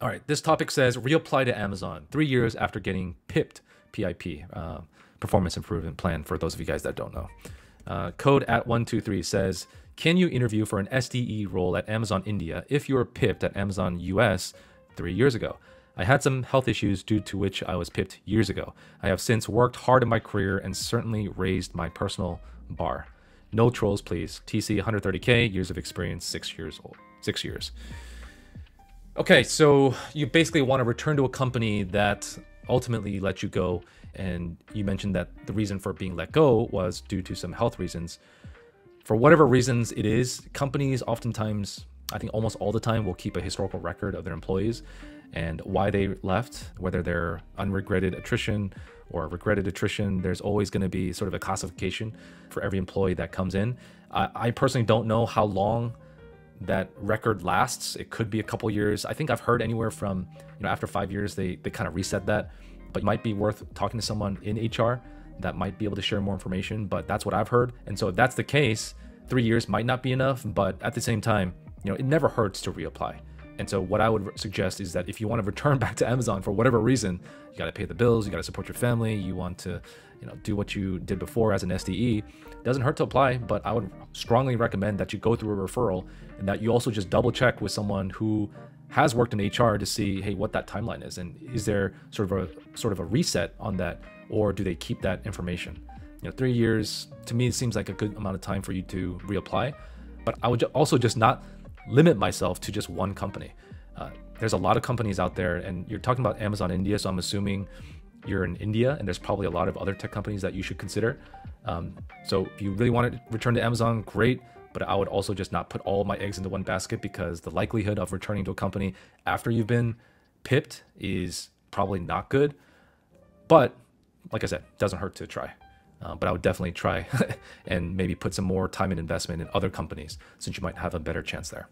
All right, this topic says reapply to Amazon 3 years after getting PIPed, PIP, performance improvement plan, for those of you guys that don't know. Code at 123 says, can you interview for an SDE role at Amazon India if you were PIPed at Amazon US 3 years ago? I had some health issues due to which I was PIPed years ago. I have since worked hard in my career and certainly raised my personal bar. No trolls, please. TC 130K, years of experience, 6 years old. 6 years. Okay, so you basically want to return to a company that ultimately let you go. And you mentioned that the reason for being let go was due to some health reasons. For whatever reasons it is, companies oftentimes, I think almost all the time, will keep a historical record of their employees and why they left, whether they're unregretted attrition or regretted attrition. There's always going to be sort of a classification for every employee that comes in. I personally don't know how long that record lasts. It could be a couple years. I think I've heard anywhere from, after 5 years, they kind of reset that. But it might be worth talking to someone in HR that might be able to share more information. But that's what I've heard. And so if that's the case, 3 years might not be enough. But at the same time, it never hurts to reapply. And so what I would suggest is that if you want to return back to Amazon for whatever reason, you got to pay the bills, you got to support your family, you want to do what you did before as an SDE, it doesn't hurt to apply. But I would strongly recommend that you go through a referral and that you also just double check with someone who has worked in HR to see, hey, what that timeline is, and is there sort of a reset on that, or do they keep that information? 3 years to me seems like a good amount of time for you to reapply. But I would also just not limit myself to just one company. There's a lot of companies out there, and you're talking about Amazon India, so I'm assuming you're in India, and there's probably a lot of other tech companies that you should consider. So if you really want to return to Amazon, great. But I would also just not put all my eggs into one basket, because the likelihood of returning to a company after you've been pipped is probably not good. But like I said, it doesn't hurt to try. But I would definitely try and maybe put some more time and investment in other companies, since you might have a better chance there.